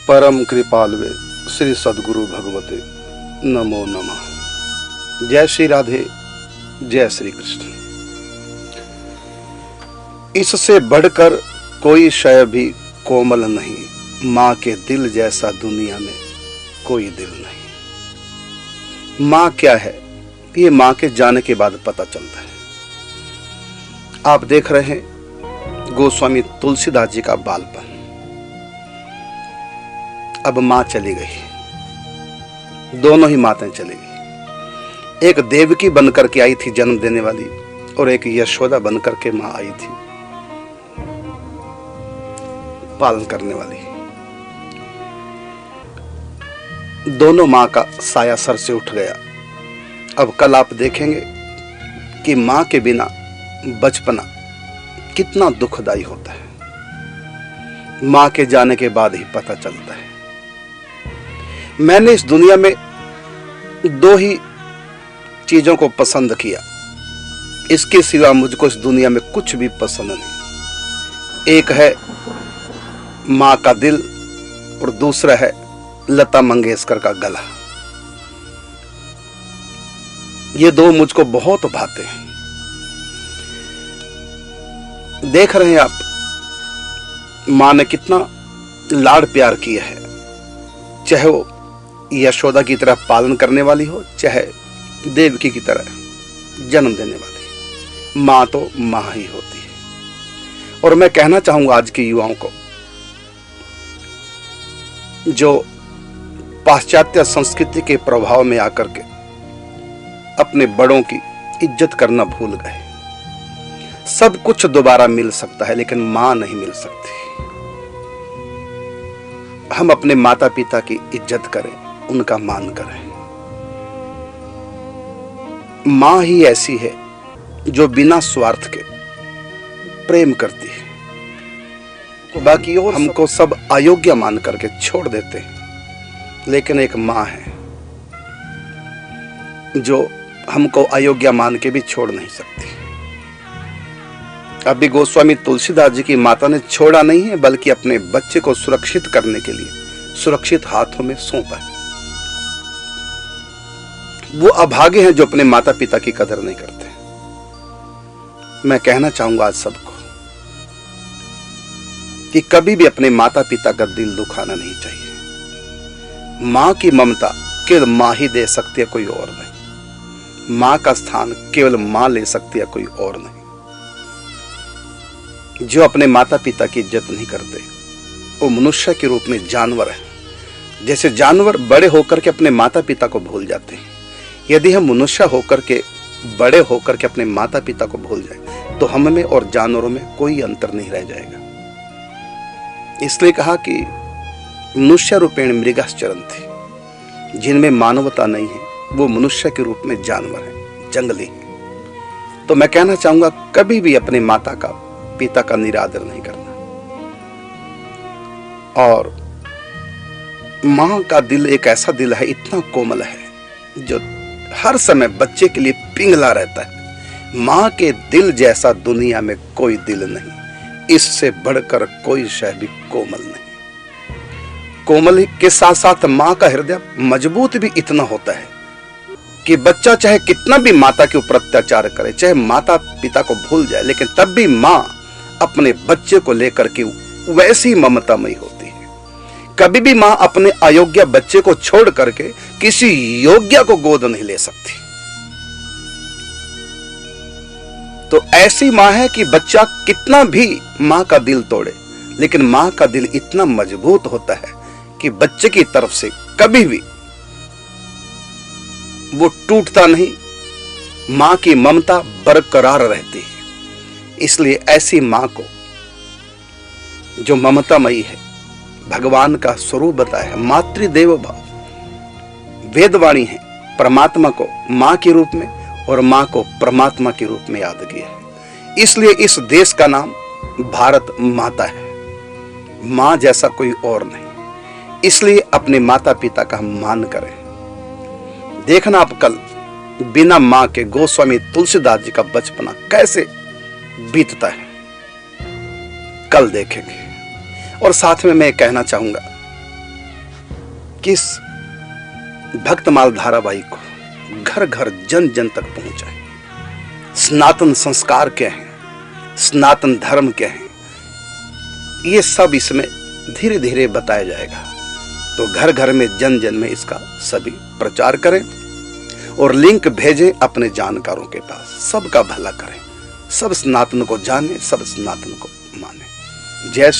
परम कृपालवे श्री सद्गुरु भगवते नमो नमः। जय श्री राधे, जय श्री कृष्ण। इससे बढ़कर कोई शय भी कोमल नहीं, माँ के दिल जैसा दुनिया में कोई दिल नहीं। माँ क्या है, ये माँ के जाने के बाद पता चलता है। आप देख रहे हैं गोस्वामी तुलसीदास जी का बालपन। अब माँ चली गई, दोनों ही माताएं चली गई। एक देवकी बनकर के आई थी जन्म देने वाली, और एक यशोदा बनकर के माँ आई थी पालन करने वाली। दोनों माँ का साया सर से उठ गया। अब कल आप देखेंगे कि माँ के बिना बचपना कितना दुखदाई होता है। माँ के जाने के बाद ही पता चलता है। मैंने इस दुनिया में दो ही चीजों को पसंद किया, इसके सिवा मुझको इस दुनिया में कुछ भी पसंद नहीं। एक है माँ का दिल और दूसरा है लता मंगेशकर का गला। ये दो मुझको बहुत भाते हैं। देख रहे हैं आप, माँ ने कितना लाड़ प्यार किया है, चाहे वो यशोदा की तरह पालन करने वाली हो, चाहे देवकी की तरह जन्म देने वाली। माँ तो माँ ही होती है। और मैं कहना चाहूंगा आज के युवाओं को, जो पाश्चात्य संस्कृति के प्रभाव में आकर के अपने बड़ों की इज्जत करना भूल गए। सब कुछ दोबारा मिल सकता है, लेकिन मां नहीं मिल सकती। हम अपने माता पिता की इज्जत करें, उनका मान करें। मां ही ऐसी है जो बिना स्वार्थ के प्रेम करती है। तो बाकी और हमको सब अयोग्य मान करके छोड़ देते हैं, लेकिन एक मां है जो हमको अयोग्य मान के भी छोड़ नहीं सकती। अभी गोस्वामी तुलसीदास जी की माता ने छोड़ा नहीं है, बल्कि अपने बच्चे को सुरक्षित करने के लिए सुरक्षित हाथों में सौंपा है। वो अभागे हैं जो अपने माता पिता की कदर नहीं करते। मैं कहना चाहूंगा आज सबको कि कभी भी अपने माता पिता का दिल दुखाना नहीं चाहिए। मां की ममता केवल मां ही दे सकती है, कोई और नहीं। मां का स्थान केवल मां ले सकती है, कोई और नहीं। जो अपने माता पिता की इज्जत नहीं करते, वो मनुष्य के रूप में जानवर है। जैसे जानवर बड़े होकर के अपने माता पिता को भूल जाते हैं, यदि हम मनुष्य होकर के बड़े होकर के अपने माता पिता को भूल जाए, तो हम में और जानवरों में कोई अंतर नहीं रह जाएगा। इसलिए कहा कि मनुष्य रूपेण मृगश्चरन्ति, जिनमें मानवता नहीं है वो मनुष्य के रूप में जानवर है, जंगली है। तो मैं कहना चाहूंगा, कभी भी अपने माता का पिता का निरादर नहीं करना। और मां का दिल एक ऐसा दिल है, इतना कोमल है, जो हर समय बच्चे के लिए पिघला रहता है। मां के दिल जैसा दुनिया में कोई दिल नहीं, इससे बढ़कर कोई शय भी कोमल नहीं। कोमल के साथ साथ मां का हृदय मजबूत भी इतना होता है कि बच्चा चाहे कितना भी माता के ऊपर अत्याचार करे, चाहे माता पिता को भूल जाए, लेकिन तब भी मां अपने बच्चे को लेकर के वैसी ममतामयी होती है। कभी भी मां अपने अयोग्य बच्चे को छोड़ करके किसी योग्य को गोद नहीं ले सकती। तो ऐसी मां है कि बच्चा कितना भी मां का दिल तोड़े, लेकिन मां का दिल इतना मजबूत होता है कि बच्चे की तरफ से कभी भी वो टूटता नहीं। मां की ममता बरकरार रहती है। इसलिए ऐसी मां को, जो ममतामयी है, भगवान का स्वरूप बताया है, मातृदेव भाव, वेदवाणी है, परमात्मा को मां के रूप में और मां को परमात्मा के रूप में याद किया है। इसलिए इस देश का नाम भारत माता है। मां जैसा कोई और नहीं। इसलिए अपने माता पिता का हम मान करें। देखना आप कल बिना मां के गोस्वामी तुलसीदास जी का बचपना कैसे बीतता है, कल देखेंगे। और साथ में मैं कहना चाहूंगा किस भक्तमाल धारावाहिक को घर घर जन जन तक पहुंचाए। सनातन संस्कार क्या है, सनातन धर्म क्या है, ये सब इसमें धीरे धीरे बताया जाएगा। तो घर घर में जन जन में इसका सभी प्रचार करें और लिंक भेजें अपने जानकारों के पास। सबका भला करें, सब सनातन को जाने, सब सनातन को माने। जय श्री